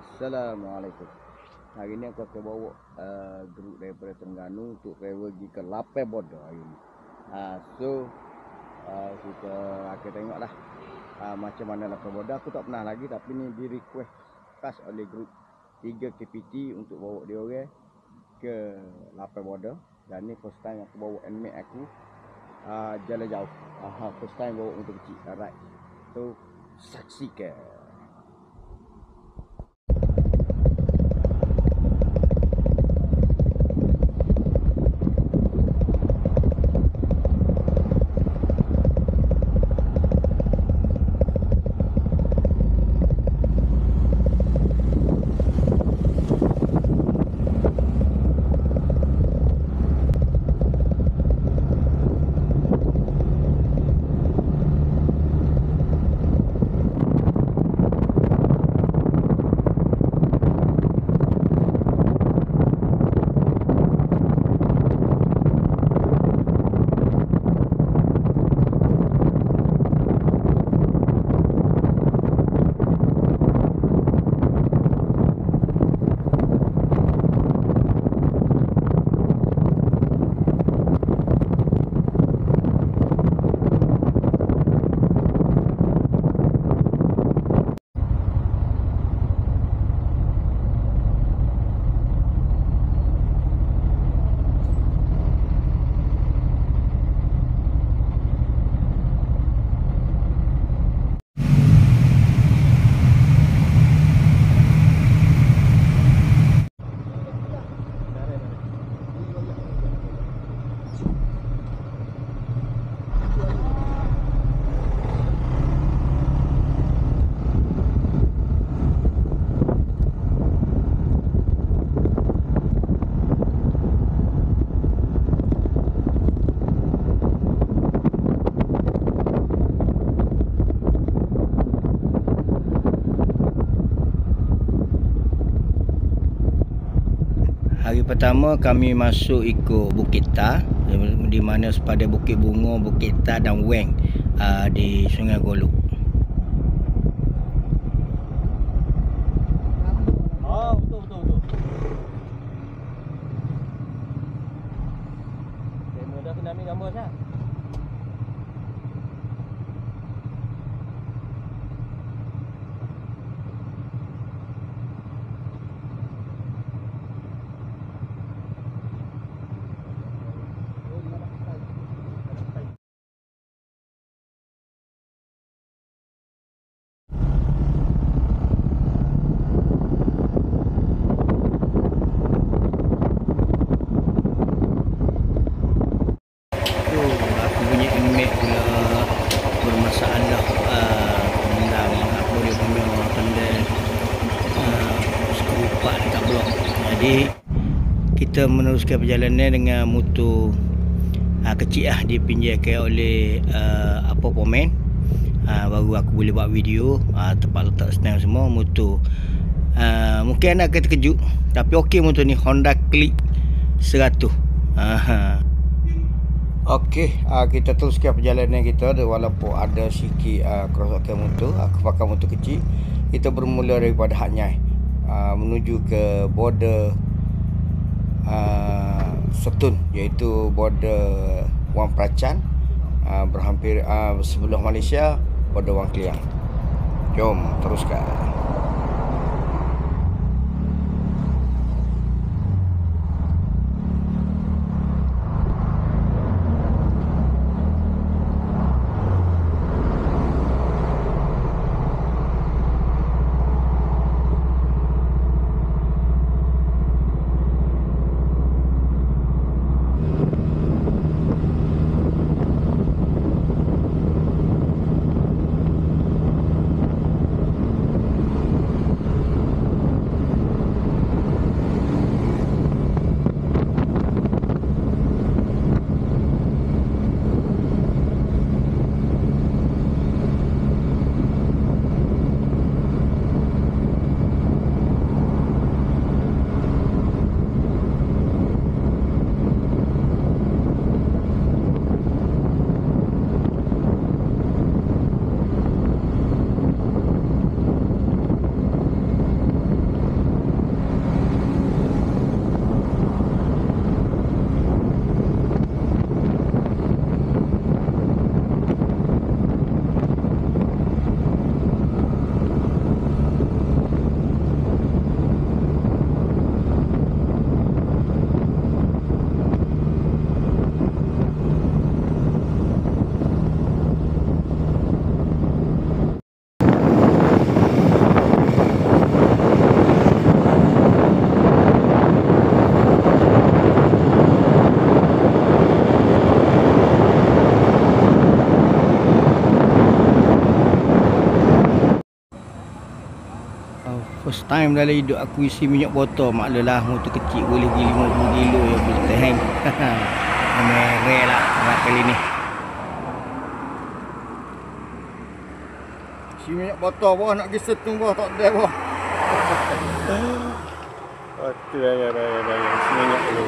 Assalamualaikum. Hari ni aku akan bawa grup daripada Terengganu untuk travel pergi ke Lapai Border hari ni. Kita akan tengoklah macam mana Lapai Border. Aku tak pernah lagi, tapi ni di request khas oleh grup 3 KPT untuk bawa dia orang ke Lapai Border. Dan ni first time aku bawa handmade aku jalan jauh. First time bawa motor kecil. Alright. So saksikan. Hari pertama kami masuk ikut Bukit Ta, di mana sepada Bukit Bunga, Bukit Ta dan Weng di Sungai Golok. Betul. Demo dah kena ambil gambar sah. Aku punya handmade pula bermasalah tentang apa dia punya tentang skrupat dekat blok. Jadi kita meneruskan perjalanan dengan motor kecil dipinjamkan oleh apa Pomen. Baru aku boleh buat video tempat letak stand semua motor. Mungkin anda akan terkejut, tapi okey motor ni Honda Click 100. Okey, kita teruskan perjalanan kita walaupun ada sikit kerosakan motor. Aku pakai motor kecil. Kita bermula daripada Hat Nyai menuju ke border Setun, iaitu border Wang Pracan, berhampir sebelah Malaysia, border Wang Kliang. Jom teruskan. First time dalam hidup aku isi minyak botol. Maklumlah motor kecil boleh pergi 50 kilo yang boleh tahan. Merek lah kali ni. Isi minyak botol bawah nak pergi setung bawah tak ada bawah. Okey dah. Isi minyak dulu.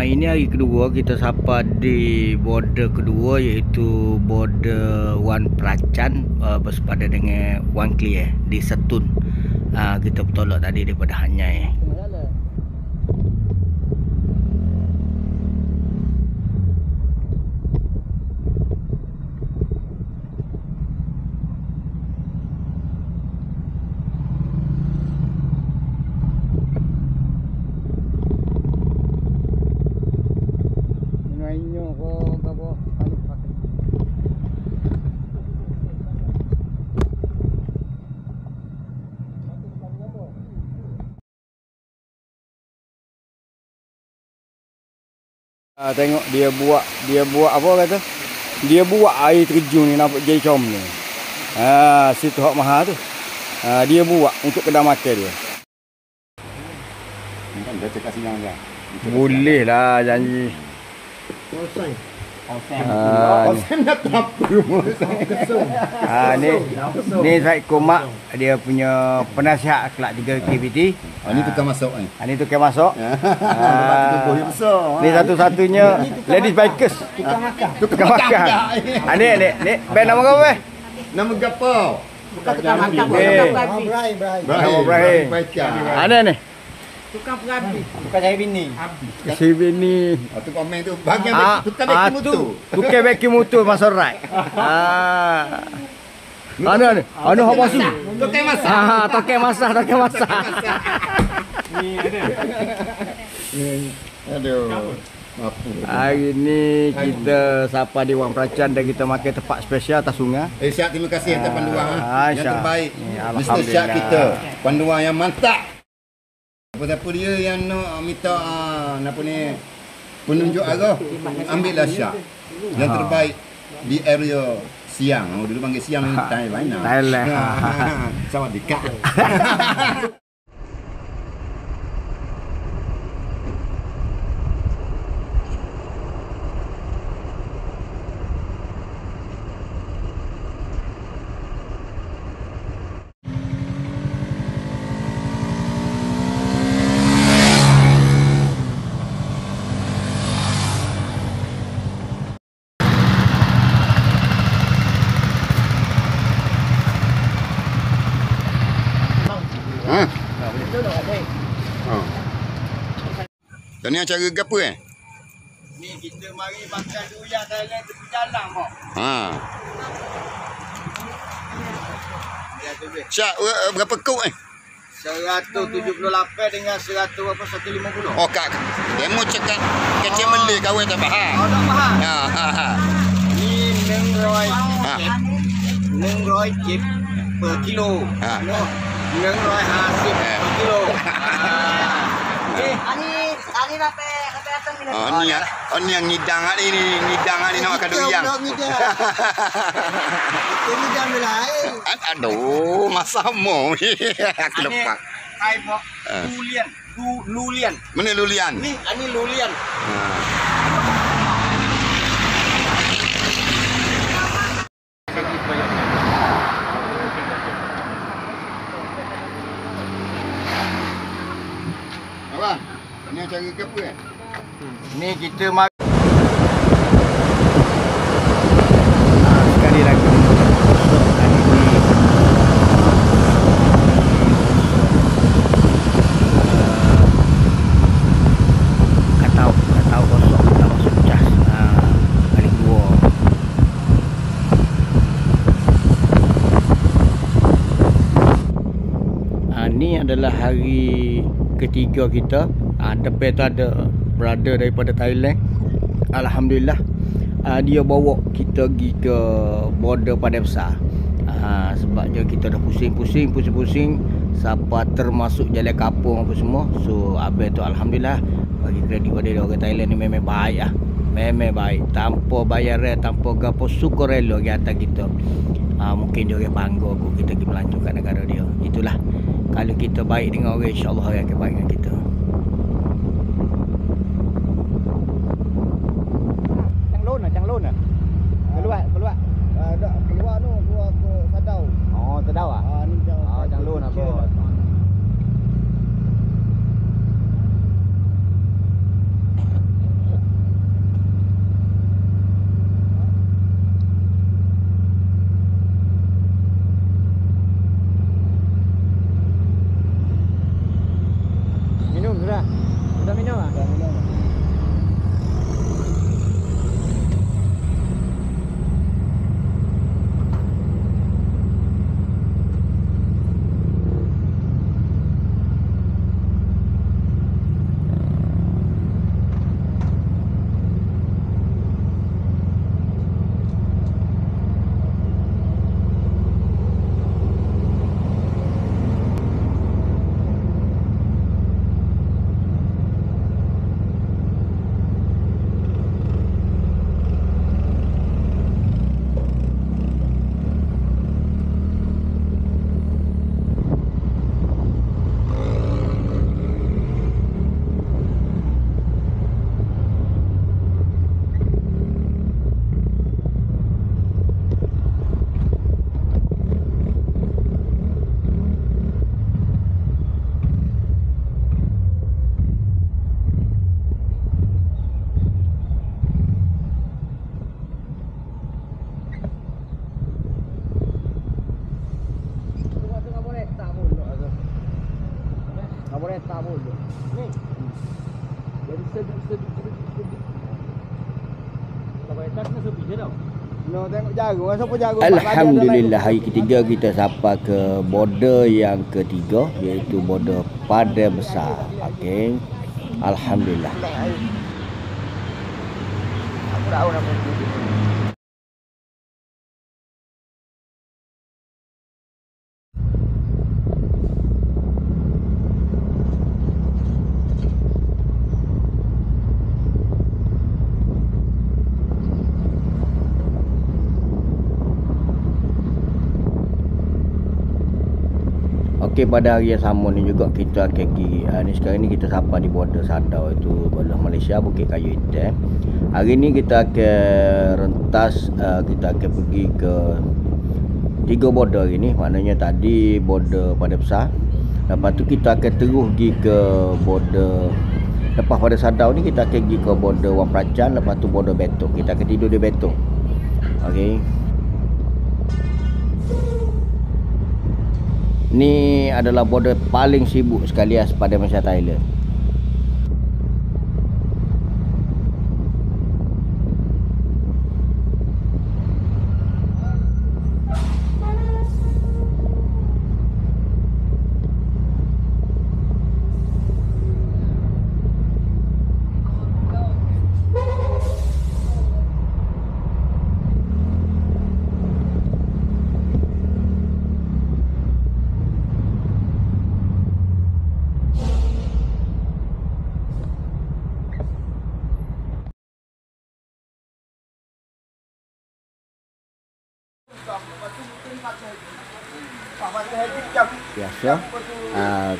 Ini hari kedua kita sampai di border kedua, iaitu border Wan Pracan bersepadu dengan Wan Clear di Setun. Kita bertolak tadi daripada Hanyai. Tengok dia buat apa kata? Dia buat air terjun ni nampak jadi com ni. Situ hak mahal tu. Dia buat untuk kedai makan dia. Dia cakap siang dah. Boleh lah janji. Ni saya komak dia punya penasihat akhlak 3 aktiviti. Ni tukar masuk ni. Ini tukar masuk. Ni satu-satunya ladies bikers. Tukar makan. Ni band nama kau weh? Nama gapo? Bukan tukang makan, Ibrahim. Ada ni. tukang perabi. Bukan saya bini. Si bini. Tu komen tu bahagian tukar beki mutu. Tukar beki mutu masuk right. Anu apa su? Tukar masak. Tukar masak. Ni ada. Aduh. Apa? Hari ni kita sapa di Wan Pracan dan kita makan tempat spesial atas sungai. Syak, terima kasih atas panduan yang Syak. terbaik. Ya, Mr. Syak Alhamdulillah. kita, panduan yang mantap. Apa-apa dia yang nak minta apa ni penunjuk arah, ambillah Syak. Yang terbaik di area Siang. Dulu panggil Siang Thailand. Thailand. Sawadika. Dan ni acara gapo Ni kita mari makan durian Thailand tepi jalan kok. Syak, berapa kau 178 dengan 150. Oh kak, demo cakap kecil Malay kawan tak faham. Oh tak faham. Ha. Ni 100 chip per kilo. No. 150 per kilo. Ani nape datang ni. Ni yang ngidang ni nak makan durian. Ini jam lain. Aduh, masa mau. Aku lupa. Kai bok lulian. Mana lulian? Ni lulian. Abang, ni acara ke apa Ni kita mari sekali lagi hari ni katau kosong, katau masuk cas kali dua. Ni adalah hari ketiga kita. Depan tu ada brother daripada Thailand. Alhamdulillah dia bawa kita pergi ke border Padang Besar. Sebabnya kita dah pusing sampai termasuk jalan kapung apa semua. So abang tu alhamdulillah bagi kredit pada dia orang Thailand ni memang baik lah. Memang baik, tanpa bayaran, tanpa gapo, suka rela ke atas kita. Mungkin dia orang bangga aku kita pergi melanjutkan negara dia. Itulah, kalau kita baik dengan orang, insya-Allah orang akan baik dengan kita. Changlon ah. Keluar. Dah keluar tu, keluar ke Sadau. Oh, Sadau ah. Ni Changlon apa? Minum sudah. Sudah minum ah? Sudah minum. Kereta pun ni. Jadi sedikit. Kalau kereta kena sepi je tau. No, tengok jarum. Siapa jarum? Alhamdulillah, hari ketiga kita sampai ke border yang ketiga, iaitu border Padang Besar. Okey. Alhamdulillah. Aku tahu nama dia. Okey, pada hari yang sama ni juga kita akan pergi ni sekarang ni kita sampai di border Sadau, itu border Malaysia, Bukit Kayu Hitam. Hari ni kita akan rentas, kita akan pergi ke 3 border hari ni. Maknanya tadi border Padang Besar, lepas tu kita akan terus pergi ke border, lepas pada Sadau ni kita akan pergi ke border Wang Pracan, lepas tu border Betong. Kita akan tidur di Betong. Okey. Ni adalah border paling sibuk sekali pada Malaysia Thailand. Biasa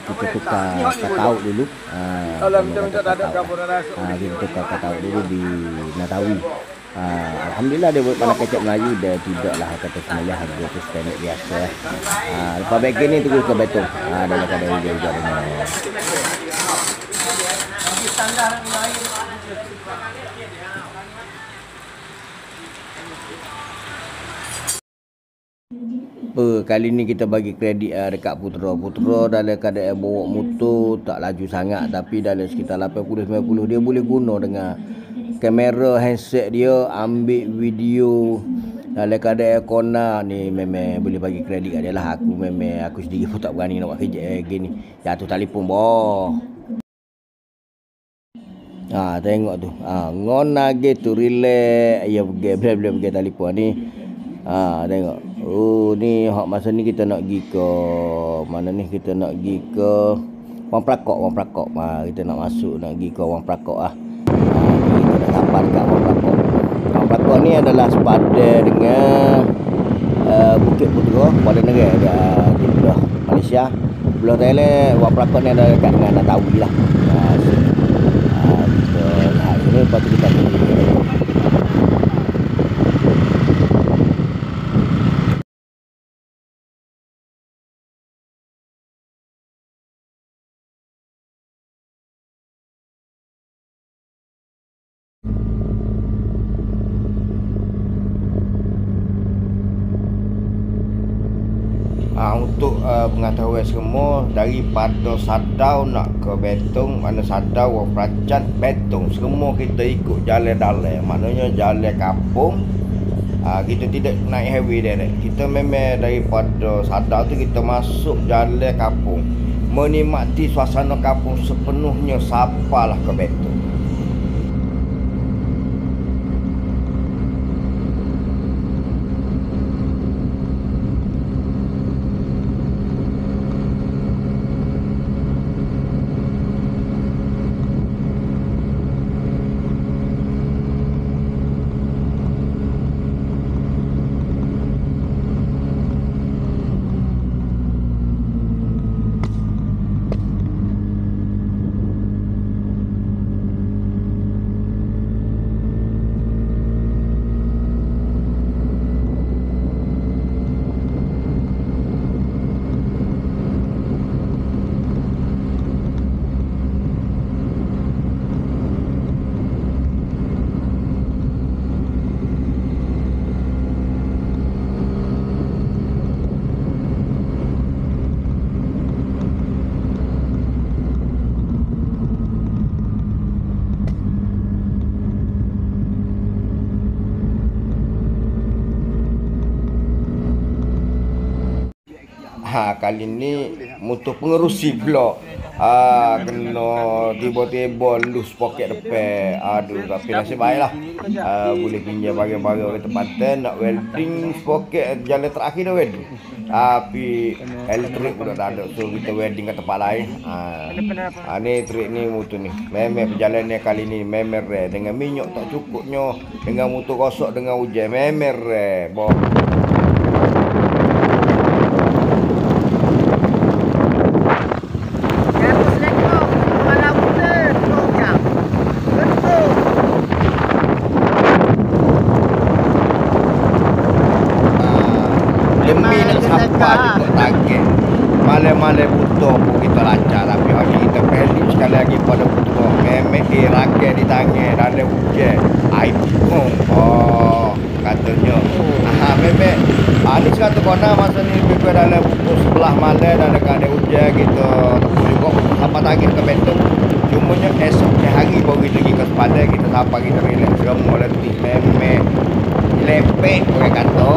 kita tukar kataut dulu. Kita tukar kataut dulu di Natawi. Alhamdulillah dia buat pandai kecap Melayu, dia tidaklah kata semayah, dia tu standard biasa. Lepas back ni terus ke Betong. Dalam keadaan hujan-hujan dengan kali ni kita bagi kredit dekat Putra dalam keadaan bawa motor tak laju sangat, tapi dalam sekitar 80-90 dia boleh guna dengan kamera handset dia ambil video dalam keadaan corner ni. Memang boleh bagi kredit kat dia lah. Aku sendiri pun tak berani nak buat kerja gini. Jatuh telefon boh. Tengok tu. Ngon lagi tu relax. Ya pergi telefon ni. Tengok. Oh ni hak masa ni kita nak pergi ke mana ni, kita nak pergi ke Wang Prakok. Kita nak masuk nak pergi ke Wang Prakok ni kita dah sampai dekat Wang Prakok. Wang Prakok ni adalah sepadan dengan Bukit Putera, Kuala Negeri di belah Malaysia. Belah Thailand, Wang Prakok ni ada dekat dengan Natawi lah. Kita lihat sini, lepas tu kita pergi. Untuk pengetahuan semua, daripada Sadau nak ke Betong, mana Sadau, Wang Pracat, Betong, semua kita ikut jalan dalam, maknanya jalan kampung. Kita tidak naik highway direct. Kita memang daripada Sadau tu kita masuk jalan kampung, menikmati suasana kampung sepenuhnya, sampailah ke Betong. Kali ni untuk pengerusi blok kena tiba-tiba lus poket depan. Aduh, tapi nasib baiklah. Boleh pinjam barang-barang ke tempatan, nak welding poket jalan terakhir dah welding. Tapi elektrik pun tak ada, so kita welding ke tempat lain. Ni trik ni motor ni. Memang perjalanan kali ni memang rare, dengan minyak tak cukupnya, dengan motor rosak, dengan hujan, memang rare. Demi nak sampai untuk target. Malam-malam butuh pun kita lancar, tapi hari kita balik sekali lagi pada butuh. Memang raket di tangan, dalam hujan, air pun. Katanya. Memang. Ni satu kona masa ni lebih dalam pukul 11 malam dan dekat ada hujan, kita tempuh juga sampai target ke Betong. Cumanya esok hari baru kita pergi ke sepadan, kita sampai, kita relax semua letih. Memang lepek orang kata.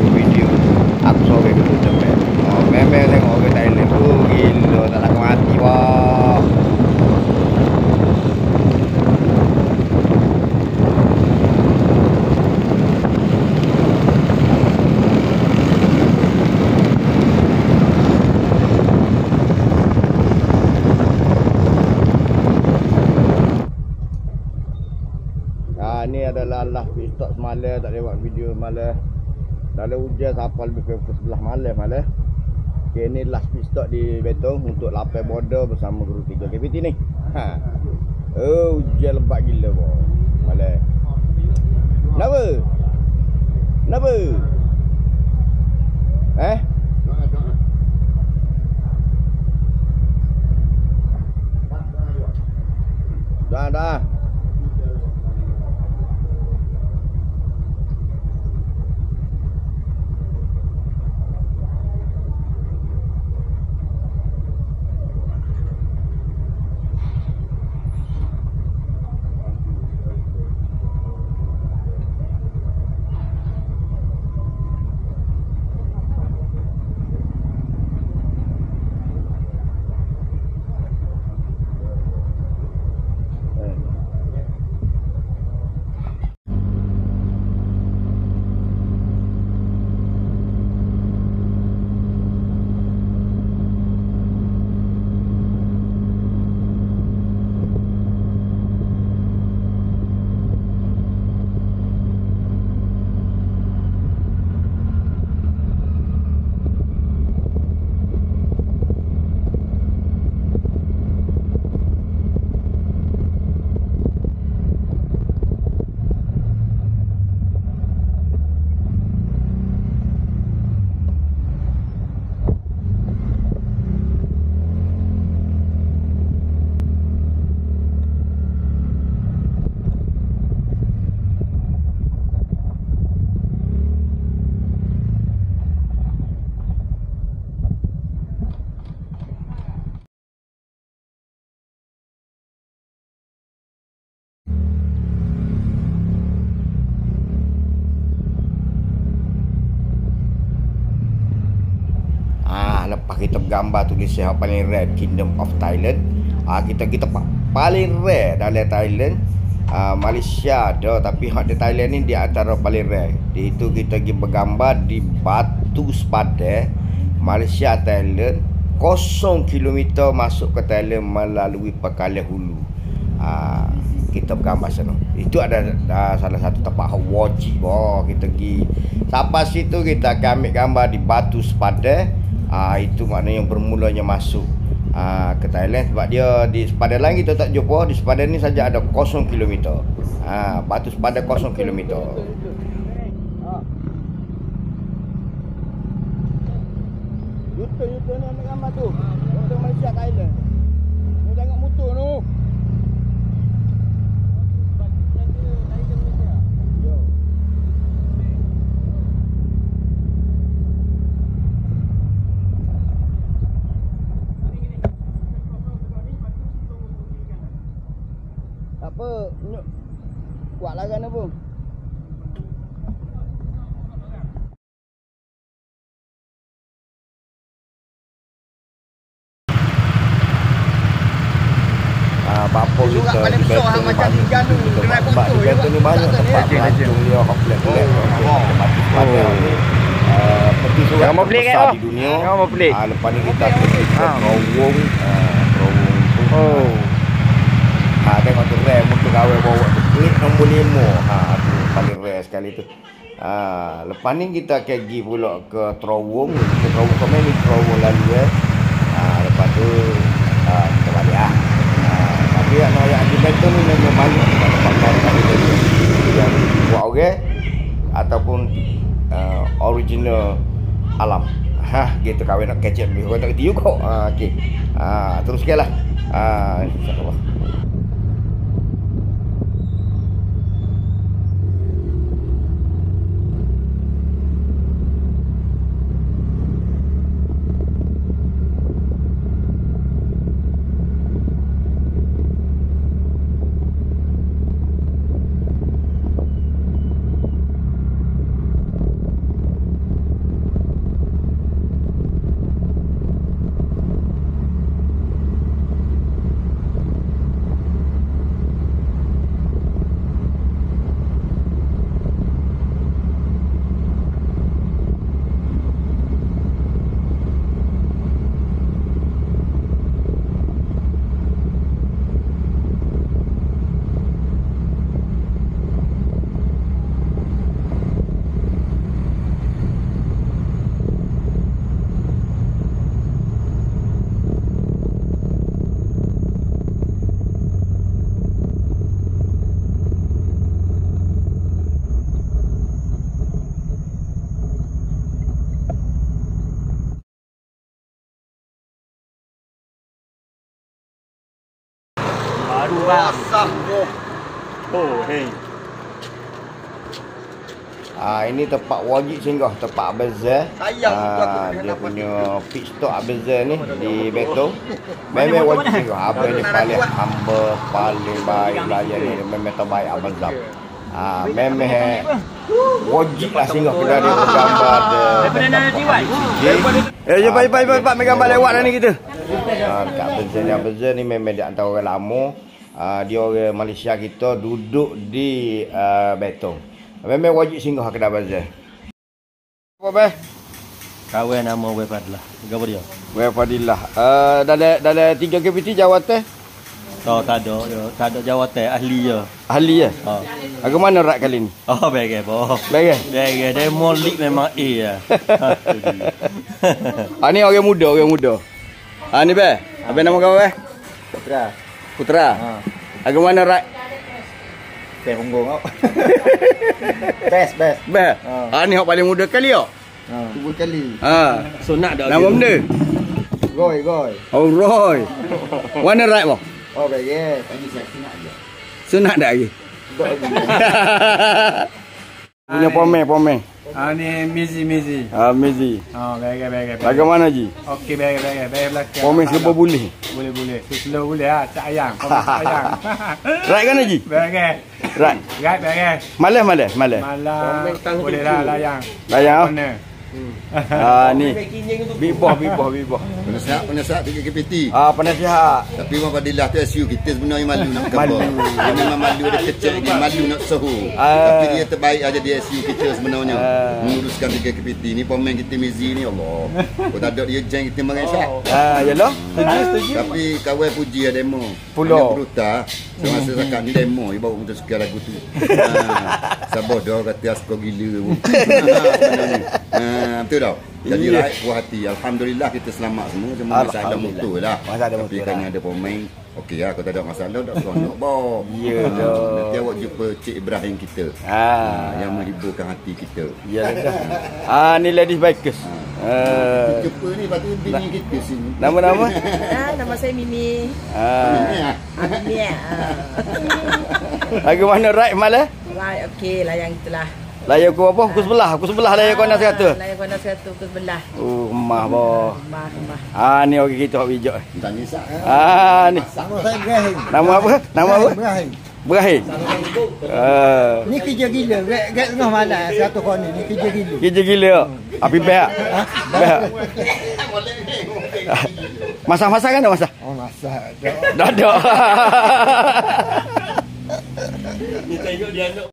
Video aku sore ke tempat. Memang tengok orang Thailand tu gila, tak nak mati wah. adalah last pit stop semalam, tak lewat video semalam. Dalam hujan sampai lebih ke pukul 11 malam. Okay, ni last pit stop di Betong untuk lapar border bersama guru 3 KPT ni. Ha. Oh, hujan lebat gila boh. Malam. Kenapa? Kenapa? Dah. Lepas kita bergambar tulis yang paling rare Kingdom of Thailand. Kita paling rare dalam Thailand. Malaysia ada, tapi hak di Thailand ni di antara paling rare. Di itu kita pergi bergambar di Batu Sepadan, Malaysia, Thailand. 0 km masuk ke Thailand melalui Pekalan Hulu. Kita bergambar sana. Itu ada salah satu tempat wajib kita pergi. Sampai situ kita akan ambil gambar di Batu Sepadan. Itu maknanya yang bermulanya masuk ke Thailand. Sebab dia di Sepadan lain kita tak jumpa. Di Sepadan ni saja ada 0 km. Batu Sepadan 0 km. Yuta ni ambil gambar tu. Motor Malaysia Thailand. Ni tengok motor tu. Apa? Kuat laran apa? Bapa kita di Betul ni banyak. Di Betul ni banyak tempat melancong dia hot-plate. Pergi surat terbesar di dunia. Lepas ni kita pergi ke Terowong. Tengok tu rare motor kawal bawa tu plate nombor 5. Tu paling rare sekali tu. Lepas ni kita akan pergi pula ke Terowong. Ke Terowong komen ni Terowong lalu lepas tu kita balik tapi yang di Betul ni memang banyak tempat yang buat orang ataupun original alam. Gitu kawin nak kecek lebih orang tak kerti juga. Okey. Teruskanlah. InsyaAllah. baru bang. Oh, hey. Ini tempat wajib singgah, tempat Abazal. Dia punya pit stop Abazal ni di Betong. Memang wajib singgah. Abang ni paling hamba, paling baik layan ni. Memang terbaik Abazal. Memang wajib lah singgah kedai dia bergambar ada. Daripada nak jiwat. Cepat megang gambar lewat dah ni kita. Dekat Abazal ni, Abazal ni memang dia antara orang lama. Dia orang Malaysia kita duduk di Betong. Memang wajib singgah kedai Abazal. Apa beh? Kawan nama Wei Fadlah. Gapo dia? Wei Fadilah. Dalam 3 KPT jawatan? Tak ada jawatan ahli je. Ahli ya? Ha. Bagaimana rak kali ni? Oh, baik boh. Baik. Baik, demo league memang A lah. Ni orang muda. Ni beh. Apa nama kau beh? Putra. Bagaimana rak? Saya punggung kau. Best. Ni hak paling muda kali tak? Cuba kali. Sunat dah. Nama benda? Goy. Oh, Roy. Mana rak boh? Oh, baik. Sunat dah lagi. Punya pomen. Ni Mizi. Mizi. Baik. Bagaimana Ji? Okey, baik belakang. Pomen serba boleh. Boleh. Slow boleh ah, cak ayam. Ayam. Rak kan Ji? Baik. Rak. Baik. Malam. Malam. Boleh lah layang. Layang. Mana? Ni. Bibah. Penasihat 3 KPT. Penasihat. Tapi Wan Fadilah tu SU kita sebenarnya malu nak khabar. Dia memang malu, dia kecil lagi, malu nak sahur. Tapi dia terbaik aja di SU kita sebenarnya. Menguruskan 3 KPT ni, pemain kita Mizi ni Allah. Kalau tak ada dia jeng kita makan syak. Yalah. Setuju. Tapi kawan puji ada demo. Pulau. Bruta. Semasa cakap ni demo, dia bawa untuk sekian lagu tu. Sabar dah kata asko gila pun. Betul tak? Jadi rakyat puas hati. Alhamdulillah kita selamat semua. Cuma masalah ada motor lah. Tapi kan ada pemain. Okey lah, kalau tak ada masalah tak seronok boh. Ya dah. Nanti awak jumpa Cik Ibrahim kita. Yang menghiburkan hati kita. Ya dah. Ni ladies bikers. Jumpa ni lepas tu bini kita sini. Nama? Nama saya Mimi. Mimi. Bagaimana ride malah? Right, okey lah yang itulah. Layar aku apa? Aku sebelah layar kau nak kata. Layar kau nak kata aku sebelah. Emah boh. Emah. Ni orang kita hok bijak. Tanya sak. Ni. Nama saya Ibrahim. Nama apa? Ibrahim. Ni kerja gila. Gat tengah malam 100 koni ni kerja gila. Kerja gila. Api behak. Behak. Masak kan dah masak? Oh, masak. Dah ada. Ni tengok dia nak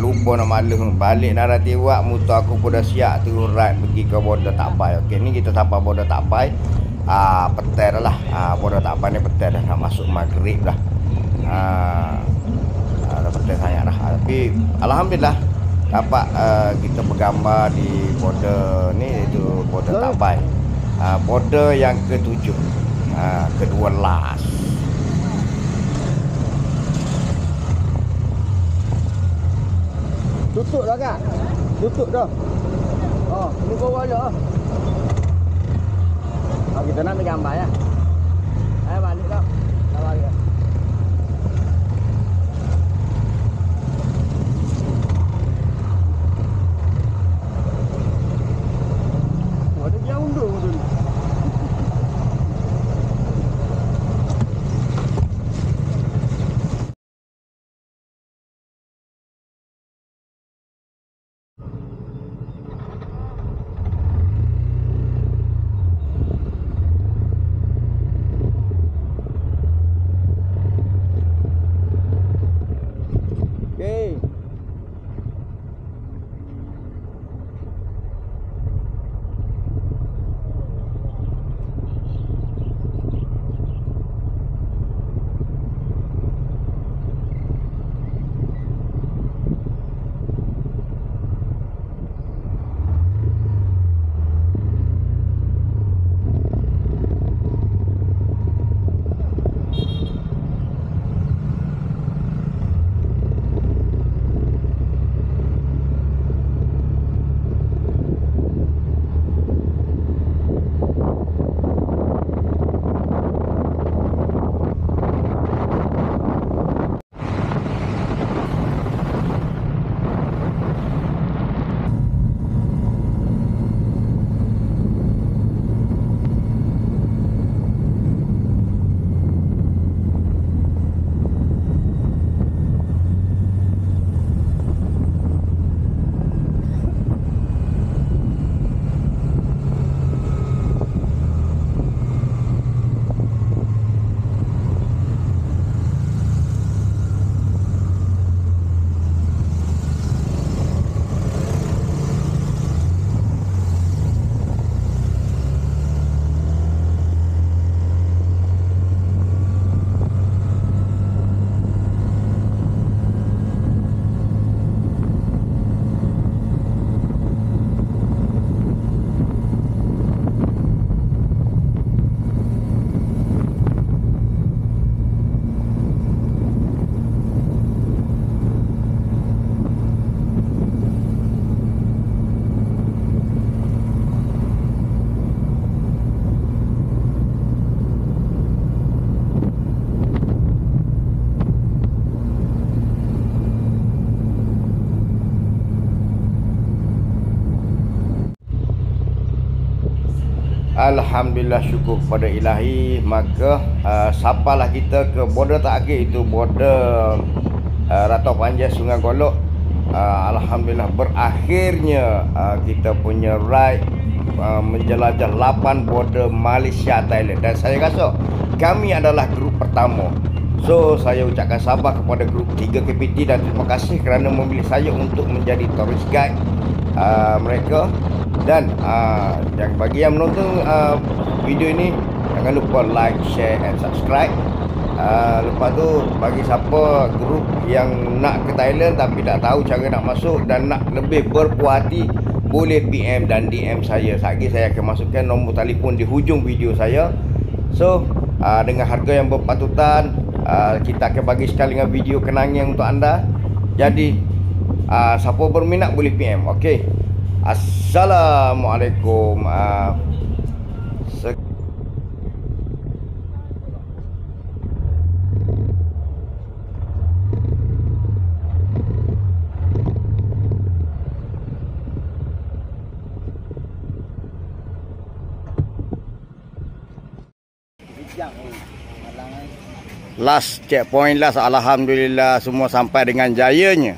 lupa nak malu. Balik Naratiwak, motor aku pun dah siap tu ride pergi ke border Takbai. Okey, ni kita sampai border Takbai. Petai dah lah. Border Takbai ni petai dah, nak masuk maghrib dah. Dah petai sangat dah. Tapi alhamdulillah dapat kita bergambar di border ni, iaitu border Takbai. Border yang ke-7. Kedua last. Tutup dah kan? Tutup dah. Ini bawah dah. Kita nak ambil gambar ya. Ayo balik dah. Dah balik dah. Ada dia undur tu. Alhamdulillah, syukur kepada ilahi. Maka sampailah kita ke border terakhir, itu border Ratau Panjang Sungai Golok. Alhamdulillah berakhirnya kita punya ride menjelajah 8 border Malaysia Thailand. Dan saya rasa kami adalah grup pertama. So saya ucapkan sabar kepada grup 3 KPT dan terima kasih kerana memilih saya untuk menjadi tourist guide mereka. Dan yang bagi yang menonton video ini, jangan lupa like, share and subscribe. Lepas tu bagi siapa grup yang nak ke Thailand tapi tak tahu cara nak masuk dan nak lebih berpuas hati, boleh PM dan DM saya. Sekejap saya akan masukkan nombor telefon di hujung video saya. So dengan harga yang berpatutan, kita akan bagi sekali dengan video kenangan untuk anda. Jadi siapa berminat boleh PM. Okey. Assalamualaikum. Last checkpoint last, alhamdulillah semua sampai dengan jayanya.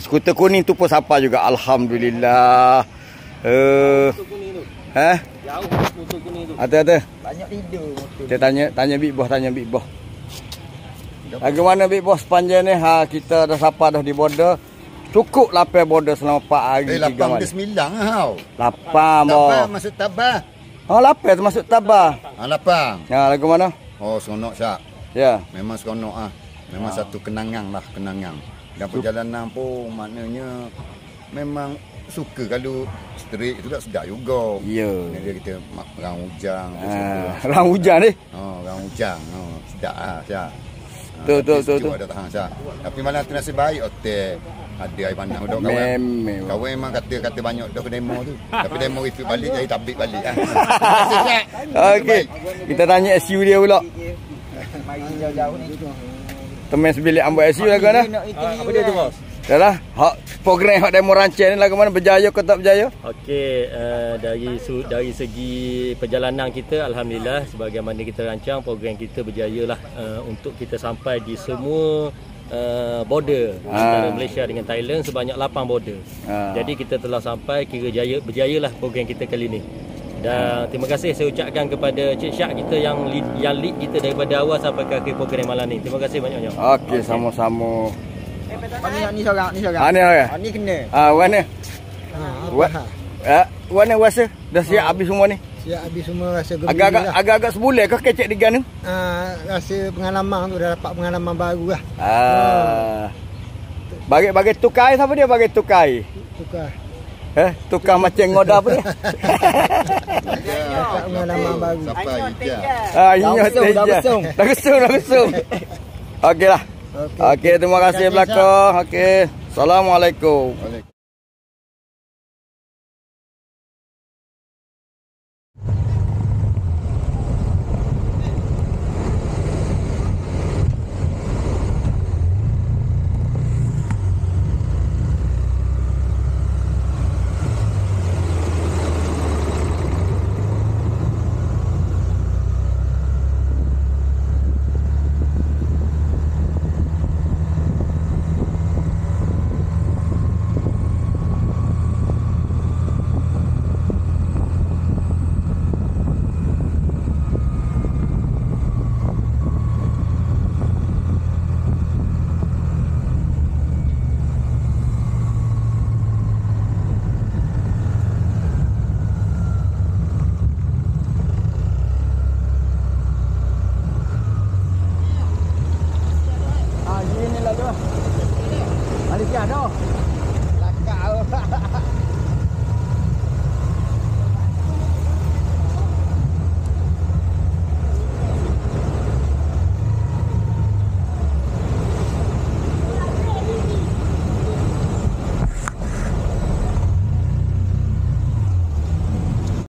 Skuter kuning tu pun sampai juga, alhamdulillah. Skuter kuning tu. Jauh skuter kuning tu. Ada. Banyak tidur motor. Saya tanya Big Boss, Bagaimana Big Boss sepanjang ni? Kita dah sampai dah di border. Cukup lapar border selama 4 hari 3 8 malam. ke 9 tau. Lapar boh. Tabah masuk tabah. Lapar termasuk tabah. Lapang. Lagu mana? Oh, seronok Syak. Ya. Memang seronok Memang satu kenangan lah, kenangan. Dan perjalanan pun maknanya memang suka kalau straight itu tak sedap juga. Ya. Dia kita orang hujang. Orang hujan ni. Orang hujang. Sedap Syak. Tu. Ada tahan Syak. Tapi malam tu nasib baik hotel. Ada air panas dah kawan. Kawan memang kata banyak dah ke demo tu. Tapi demo itu balik jadi tabik balik Okey. Kita tanya SU dia pula. Teman sebilik ambil SU lagu mana? Apa dia tu bos? Yalah, program hak demo rancang ni lagu mana, berjaya ke tak berjaya? Okey, dari segi perjalanan kita, alhamdulillah sebagaimana kita rancang, program kita berjaya lah untuk kita sampai di semua border antara Malaysia dengan Thailand, sebanyak 8 border. Jadi kita telah sampai, kira berjayalah program kita kali ni. Dan terima kasih saya ucapkan kepada Cik Syak kita yang lead kita daripada awal sampai ke akhir program malam ni. Terima kasih banyak-banyak. Okey, sama-sama. Ni seorang. Ni orang. Ni kena. Warna. Warna rasa dah siap habis semua ni. Siap habis semua, rasa gembira. Agak-agak sebulan kau kecek di Gan tu? Rasa pengalaman tu, dah dapat pengalaman baru lah. Bagi tukai siapa dia bagi tukai? Tukar. Tukar macam ngoda apa dia? Dapat pengalaman baru. Sampai hijau. Dah gesung. Okeylah. Okey, terima kasih belakang. Okey. Assalamualaikum. Malaysia dah. Lakak.